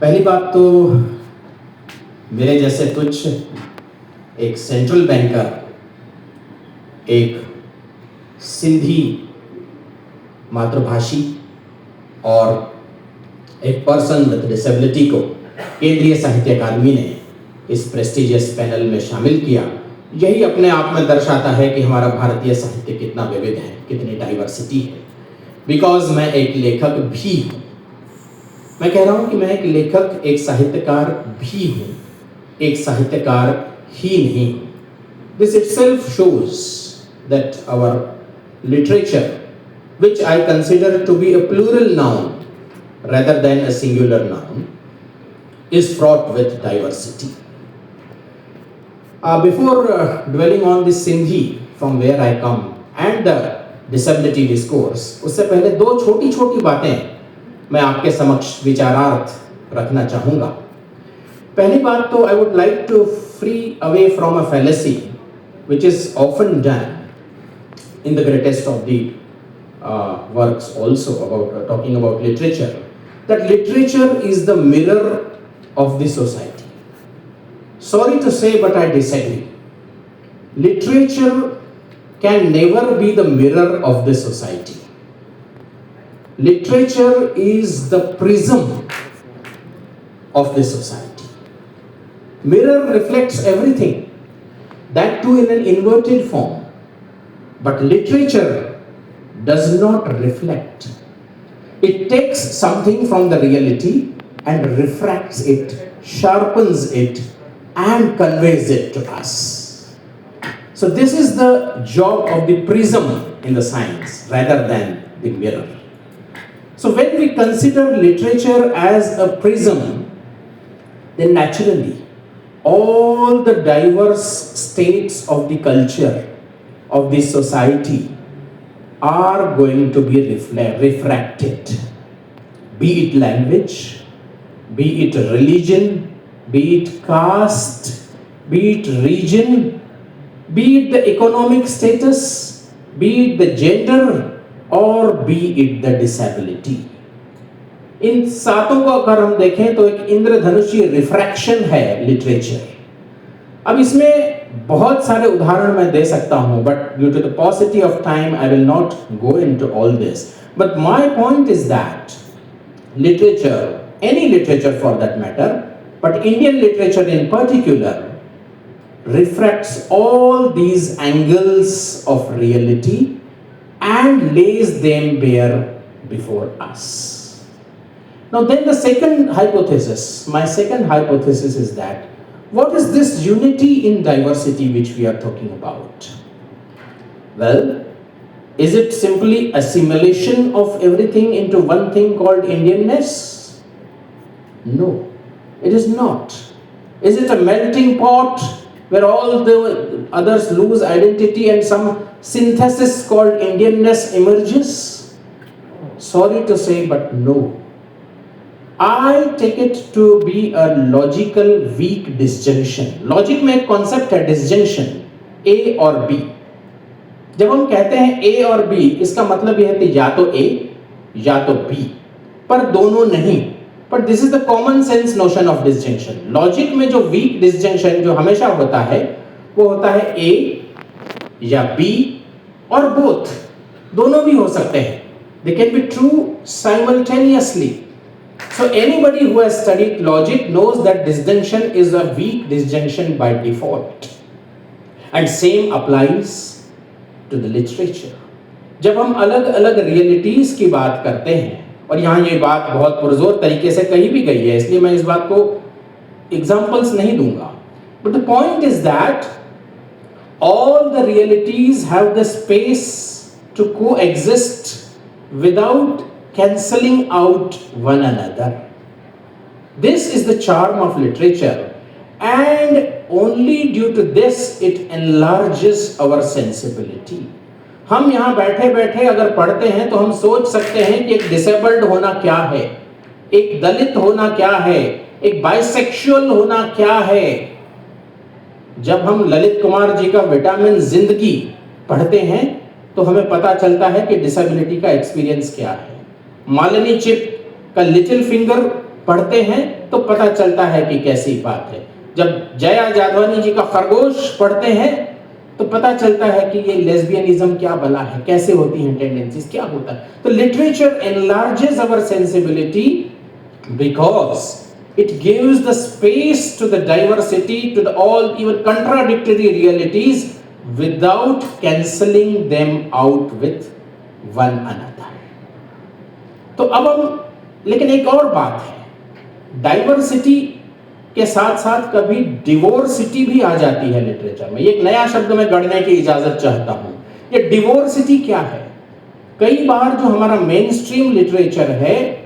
पहली बात तो मेरे जैसे तुच्छ एक सेंट्रल बैंकर, एक सिंधी मातृभाषी और एक पर्सन विद डिसेबिलिटी को केंद्रीय साहित्य अकादमी ने इस प्रेस्टिजियस पैनल में शामिल किया। यही अपने आप में दर्शाता है कि हमारा भारतीय साहित्य कितना विविध है, कितनी डाइवर्सिटी है। बिकॉज मैं एक लेखक भी हूँ, मैं कह रहा हूँ कि मैं एक लेखक, एक साहित्यकार भी हूँ, एक साहित्यकार ही नहीं हूँ। This itself shows that our literature, which I consider to be a plural noun rather than a singular noun, is fraught with diversity. Before dwelling on the Sindhi from where I come and the disability discourse, उससे पहले दो छोटी छोटी बातें मैं आपके समक्ष विचारार्थ रखना चाहूँगा। पहली बात तो I would like to free away from a fallacy which is often done in the greatest of the works also about talking about literature, that literature is the mirror of the society. Sorry to say, but I disagree. Literature can never be the mirror of the society. Literature is the prism of the society. Mirror reflects everything, that too in an inverted form. But literature does not reflect. It takes something from the reality and refracts it, sharpens it, and conveys it to us. So this is the job of the prism in the science rather than the mirror. So when we consider literature as a prism, then naturally all the diverse states of the culture of the society are going to be refracted. Be it language, be it religion, be it caste, be it region, be it the economic status, be it the gender, और be it the disability. इन सातों को अगर हम देखें तो एक इंद्रधनुषीय refraction है literature. अब इसमें बहुत सारे उदाहरण मैं दे सकता हूं, but due to the paucity of time I will not go into all this. But my point is that literature, any literature for that matter, but Indian literature in particular refracts all these angles of reality and lays them bare before us. Now then the second hypothesis, my second hypothesis is that what is this unity in diversity which we are talking about? Well, is it simply assimilation of everything into one thing called Indianness? No. It is not. Is it a melting pot where all the others lose identity and some synthesis called Indianness emerges? Sorry to say, but no. I take it to be a logical weak disjunction. Logic में एक concept है disjunction, A और B. जब हम कहते हैं A और B, इसका मतलब यह है कि या तो A या तो B, पर दोनों नहीं। But this is the common sense notion of disjunction. Logic में जो weak disjunction जो हमेशा होता है, वो होता है A या B और both. दोनों भी हो सकते हैं. They can be true simultaneously. So anybody who has studied logic knows that disjunction is a weak disjunction by default. And same applies to the literature. जब हम अलग-अलग realities की बात करते हैं, और यहाँ ये बात बहुत पुरजोर तरीके से कही भी गई है, इसलिए मैं इस बात को एग्जाम्पल्स नहीं दूंगा, but the point is that all the realities have the space to coexist without cancelling out one another. This is the charm of literature and only due to this it enlarges our sensibility. हम यहाँ बैठे बैठे अगर पढ़ते हैं तो हम सोच सकते हैं कि एक डिसेबल्ड होना क्या है, एक दलित होना क्या है, एक बाइसेक्सुअल होना क्या है. जब हम ललित कुमार जी का विटामिन जिंदगी पढ़ते हैं तो हमें पता चलता है कि डिसेबिलिटी का एक्सपीरियंस क्या है. मालिनी चिप का लिटिल फिंगर पढ़ते हैं तो पता चलता है कि कैसी बात है। जब जया जादवानी जी का खरगोश पढ़ते हैं तो पता चलता है कि ये लेस्बियनिज्म क्या बला है, कैसे होती हैं टेंडेंसीज, क्या होता है। तो literature enlarges our sensibility because it gives the space to the diversity, to the all even contradictory realities without cancelling them out with one another. तो अब हम, लेकिन एक और बात है, डाइवर्सिटी के साथ साथ कभी डिवोर्सिटी भी आ जाती है लिटरेचर में। ये एक नया शब्द मैं गढ़ने की इजाजत चाहता हूं। ये डिवोर्सिटी क्या है? कई बार जो हमारा मेन स्ट्रीम लिटरेचर है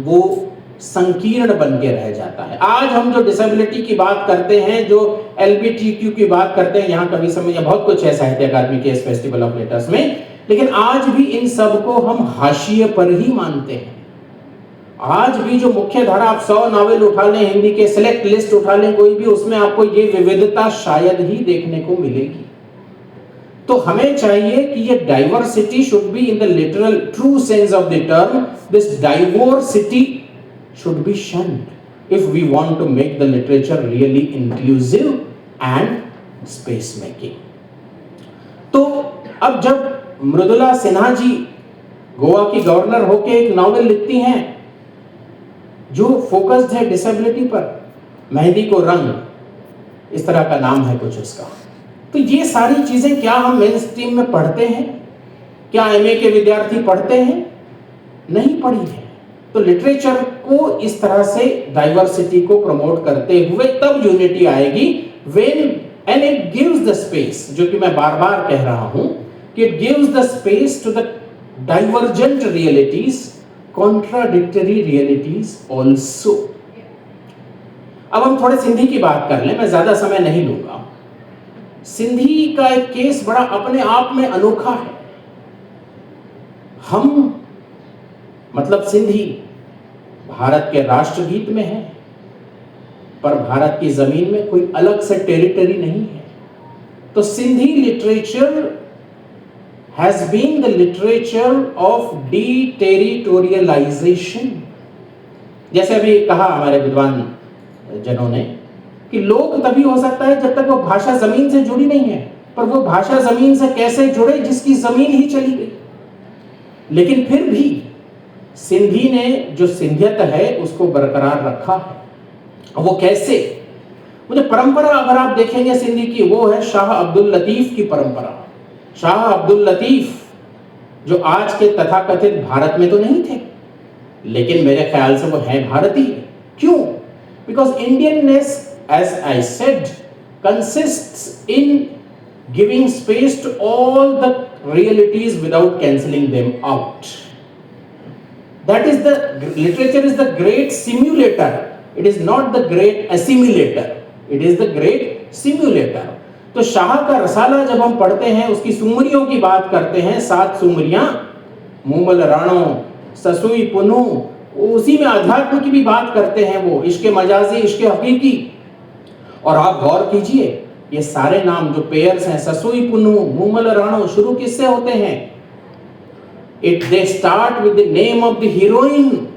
वो संकीर्ण बन के रह जाता है। आज हम जो डिसेबिलिटी की बात करते हैं, जो एलबीटीक्यू की बात करते हैं, यहाँ कभी समय बहुत कुछ है साहित्य अकादमी के इस फेस्टिवल ऑफ लेटर्स में, लेकिन आज भी इन सब को हम हाशिए पर ही मानते हैं। आज भी जो मुख्य धारा, आप 100 नॉवेल उठा लें, हिंदी के सिलेक्ट लिस्ट उठा लें कोई भी, उसमें आपको ये विविधता शायद ही देखने को मिलेगी। तो हमें चाहिए कि ये diversity should be in the literal true sense of the term, this diversity should be shunned if we want to make the literature really inclusive and space making. तो अब जब मृदुला सिन्हा जी गोवा की गवर्नर होके एक नॉवेल लिखती हैं जो फोकस्ड है डिसेबिलिटी पर, मेहंदी को रंग, इस तरह का नाम है कुछ उसका, तो ये सारी चीजें क्या हम मेन स्ट्रीम में पढ़ते हैं? क्या एमए के विद्यार्थी पढ़ते हैं? नहीं पढ़ी है। तो लिटरेचर को इस तरह से डाइवर्सिटी को प्रमोट करते हुए तब यूनिटी आएगी when and it gives the space, जो कि मैं बार बार कह रहा हूं कि it gives the space to the divergent realities, contradictory realities also. अब हम थोड़े सिंधी की बात कर लें, मैं ज्यादा समय नहीं लूंगा। सिंधी का एक केस बड़ा अपने आप में अनोखा है। हम मतलब सिंधी भारत के राष्ट्रगीत में है, पर भारत की जमीन में कोई अलग से टेरिटरी नहीं है। तो Sindhi literature has been the literature of deterritorialisation. जैसे अभी कहा हमारे विद्वान जनों ने कि लोग तभी हो सकता है जब तक वो भाषा जमीन से जुड़ी नहीं है, पर वो भाषा जमीन से कैसे जुड़े जिसकी जमीन ही चली गई। लेकिन फिर भी सिंधी ने जो सिंधियत है उसको बरकरार रखा है। वो कैसे? मुझे परंपरा अगर आप देखेंगे सिंधी की, वो है शाह अब्दुल लतीफ की परंपरा। शाह अब्दुल लतीफ जो आज के तथाकथित भारत में तो नहीं थे, लेकिन मेरे ख्याल से वो है भारतीय। क्यों? Because Indianness, as I said, consists in giving space to all the realities without cancelling them out. That is the literature is the great simulator. It is not the great assimilator. It is the great simulator. तो शाह का रसाला जब हम पढ़ते हैं, उसकी सुमरियों की बात करते हैं, 7 सुमरियां, मूमल राणो, ससुई पुनु, उसी में अध्यात्म की भी बात करते हैं वो, इश्क मजाजी, इश्क हकीकी। और आप गौर कीजिए, ये सारे नाम जो पेयर्स हैं, ससुई पुनु, मूमल राणो, शुरू किससे होते हैं? They start with the name of the heroine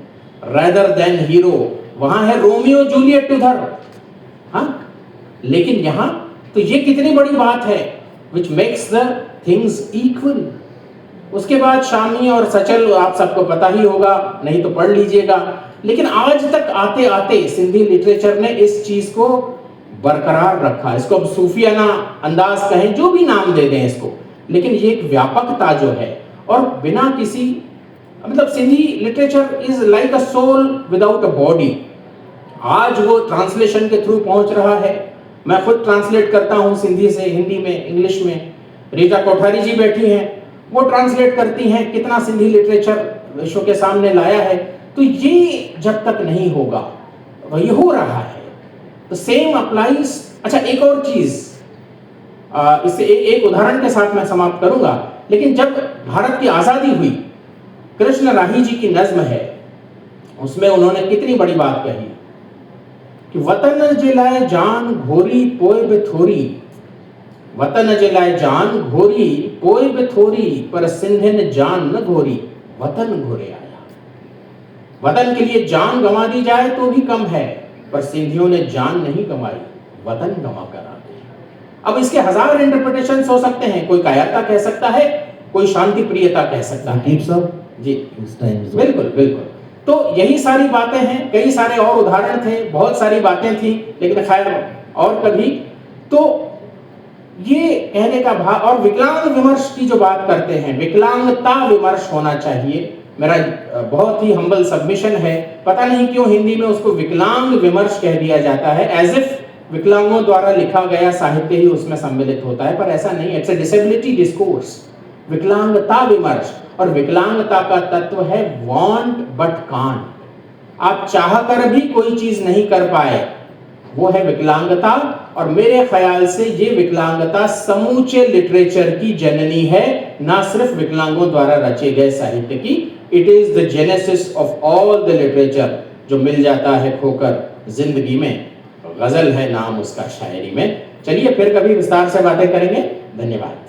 rather than hero. वहां है रोमियो जूलियट उधर, हाँ, लेकिन यहां तो ये कितनी बड़ी बात है, which makes the things equal. उसके बाद शामी और सचल आप सबको पता ही होगा, नहीं तो पढ़ लीजिएगा। लेकिन आज तक आते आते सिंधी लिटरेचर ने इस चीज को बरकरार रखा। इसको अब सूफियाना अंदाज कहें, जो भी नाम दे दें इसको, लेकिन ये एक व्यापकता जो है, और बिना किसी, मतलब Sindhi literature is like a soul without a body. आज वो ट्रांसलेशन के थ्रू पहुंच रहा है। मैं खुद ट्रांसलेट करता हूं सिंधी से हिंदी में, इंग्लिश में। रीटा कोठारी जी बैठी हैं, वो ट्रांसलेट करती हैं, कितना सिंधी लिटरेचर विश्व के सामने लाया है। तो ये जब तक नहीं होगा, वही हो रहा है, तो सेम अप्लाइज। अच्छा, एक और चीज, इससे एक उदाहरण के साथ मैं समाप्त करूंगा। लेकिन जब भारत की आजादी हुई, कृष्ण राही जी की नज्म है, उसमें उन्होंने कितनी बड़ी बात कही कि वतन जे लाए जान घोरी पोए बे थोरी, वतन जे लाए जान घोरी पोए बे थोरी, पर सिंधिन जान न घोरी, वतन घोरे आया। वतन के लिए जान गंवा दी जाए तो भी कम है, पर सिंधियों ने जान नहीं गंवाई, वतन गंवा कर आ गए। अब इसके हजार इंटरप्रिटेशन हो सकते हैं, कोई कायरता कह सकता है, कोई शांति प्रियता कह सकता है। जी बिल्कुल बिल्कुल। तो यही सारी बातें हैं, कई सारे और उदाहरण थे, बहुत सारी बातें थी, लेकिन खैर और कभी। तो ये कहने का भाव, और विकलांग विमर्श की जो बात करते हैं, विकलांगता विमर्श होना चाहिए। मेरा बहुत ही हम्बल सबमिशन है, पता नहीं क्यों हिंदी में उसको विकलांग विमर्श कह दिया जाता है, एज इफ विकलांगों द्वारा लिखा गया साहित्य ही उसमें सम्मिलित होता है, पर ऐसा नहीं। इट्स अ डिसेबिलिटी डिस्कोर्स, विकलांगता विमर्श। और विकलांगता का तत्व है वांट बट कांट, आप चाहकर भी कोई चीज नहीं कर पाए, वो है विकलांगता। और मेरे ख्याल से ये विकलांगता समूचे लिटरेचर की जननी है, ना सिर्फ विकलांगों द्वारा रचे गए साहित्य की। It is the genesis of all the literature, जो मिल जाता है खोकर जिंदगी में। गजल है नाम उसका शायरी में। चलिए फिर कभी विस्तार से बातें करेंगे। धन्यवाद।